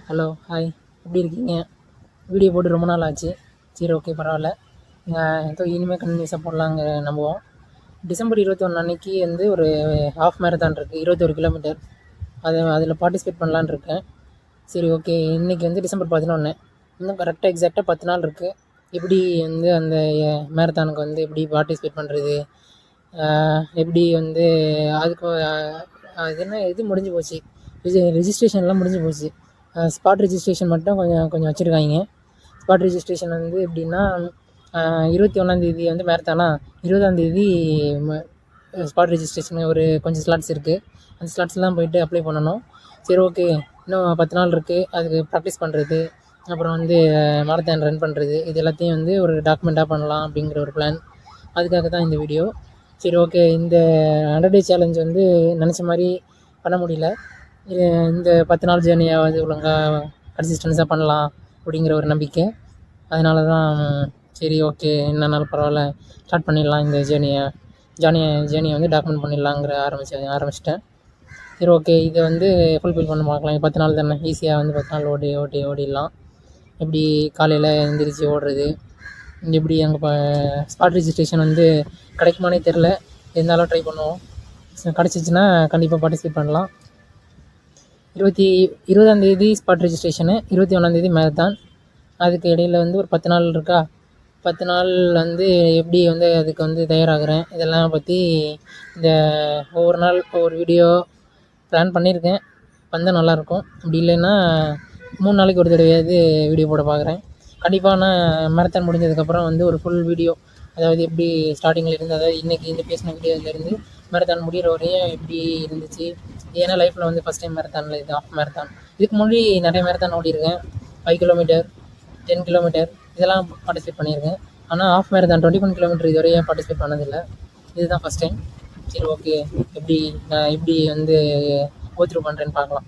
Hello, hi. எப்படி இருக்கீங்க? Video போட்டு ரொம்ப நாள் ஆச்சு. சரி, ஓகே, பரவாயில்ல. ஏதோ இனிமேல் கண்டினியூஸாக போடலாங்க நம்புவோம். டிசம்பர் 21 அன்னைக்கு வந்து ஒரு ஹாஃப் மேரத்தான் இருக்குது, 21 கிலோமீட்டர். அதில் பார்ட்டிசிபேட் பண்ணலான்னு இருக்கேன். சரி, ஓகே. இன்றைக்கி வந்து டிசம்பர் 11. இன்னும் கரெக்டாக எக்ஸாக்டாக 10 நாள் இருக்குது. எப்படி வந்து அந்த மேரத்தானுக்கு வந்து எப்படி பார்ட்டிசிபேட் பண்ணுறது, எப்படி வந்து அதுக்கு அது என்ன இது முடிஞ்சு போச்சு, ரிஜிஸ்ட்ரேஷன்லாம் முடிஞ்சு போச்சு. ஸ்பாட் ரிஜிஸ்ட்ரேஷன் மட்டும் கொஞ்சம் வச்சுருக்காங்க. ஸ்பாட் ரிஜிஸ்ட்ரேஷன் வந்து எப்படின்னா, 21ஆந்தேதி வந்து மேரத்தானா, 20ஆந்தேதி ஸ்பாட் ரிஜிஸ்ட்ரேஷன் ஒரு கொஞ்சம் ஸ்லாட்ஸ் இருக்குது. அந்த ஸ்லாட்ஸ்லாம் போயிட்டு அப்ளை பண்ணணும். சரி, ஓகே. இன்னும் 10 நாள் இருக்குது. அதுக்கு ப்ராக்டிஸ் பண்ணுறது, அப்புறம் வந்து மாரத்தான் ரன் பண்ணுறது, இது எல்லாத்தையும் வந்து ஒரு டாக்குமெண்ட்டாக பண்ணலாம் அப்படிங்கிற ஒரு பிளான். அதுக்காக தான் இந்த வீடியோ. சரி, ஓகே. இந்த 100 டே சேலஞ்ச் வந்து நினச்ச மாதிரி பண்ண முடியல. இந்த 10 நாள் ஜேர்னியாவது ஒழுங்காக கன்சிஸ்டன்ஸாக பண்ணலாம் அப்படிங்கிற ஒரு நம்பிக்கை. அதனால தான் சரி, ஓகே, என்னன்னாலும் பரவாயில்ல, ஸ்டார்ட் பண்ணிடலாம். இந்த ஜேர்னியை வந்து டாக்குமெண்ட் பண்ணிடலாங்கிற ஆரம்பிச்சிட்டேன். சரி, ஓகே. இதை வந்து ஃபுல்ஃபில் பண்ண பார்க்கலாம். 10 நாள் தானே, ஈஸியாக வந்து 10 நாள் ஓடிடலாம். எப்படி காலையில் எழுந்திரிச்சு ஓடுறது, எப்படி அங்கே ஸ்பாட் ரிஜிஸ்ட்ரேஷன் வந்து கிடைக்குமானே தெரில. இருந்தாலும் ட்ரை பண்ணுவோம். கிடச்சிச்சின்னா கண்டிப்பாக பார்ட்டிசிபேட் பண்ணலாம். 20ஆந்தேதி ஸ்பாட் ரிஜிஸ்ட்ரேஷனு, 21ஆந்தேதி மேரத்தான். அதுக்கு இடையில் வந்து ஒரு 10 நாள் இருக்கா. 10 நாள் வந்து எப்படி வந்து அதுக்கு வந்து தயாராகிறேன், இதெல்லாம் பற்றி இந்த ஒவ்வொரு நாள் ஒவ்வொரு வீடியோ பிளான் பண்ணியிருக்கேன். வந்தால் நல்லாயிருக்கும். அப்படி இல்லைன்னா 3 நாளைக்கு ஒரு தடவையாவது வீடியோ போட பார்க்குறேன். கண்டிப்பாக நான் மேரத்தான் முடிஞ்சதுக்கப்புறம் வந்து ஒரு ஃபுல் வீடியோ, அதாவது எப்படி ஸ்டார்டிங்கில் இருந்து, அதாவது இன்றைக்கி இந்த பேசின வீடியோவிலேருந்து மேரத்தான் முடிகிற வரையும் எப்படி இருந்துச்சு. ஏன்னா லைஃப்பில் வந்து ஃபஸ்ட் டைம் மேரத்தானில் இது ஆஃப் மேரத்தான். இதுக்கு முன்னாடி நிறைய மேரத்தான் ஓடிருக்கேன். 5 கிலோமீட்டர், 10 கிலோமீட்டர் இதெல்லாம் பார்ட்டிசிபேட் பண்ணியிருக்கேன். ஆனால் ஆஃப் மேரத்தான் 21 கிலோமீட்டர் இது வரையும் பார்ட்டிசிபேட் பண்ணதில்லை. இதுதான் ஃபஸ்ட் டைம். சரி, ஓகே. எப்படி நான் எப்படி வந்து கோ த்ரூ பண்ணுறேன்னு பார்க்கலாம்.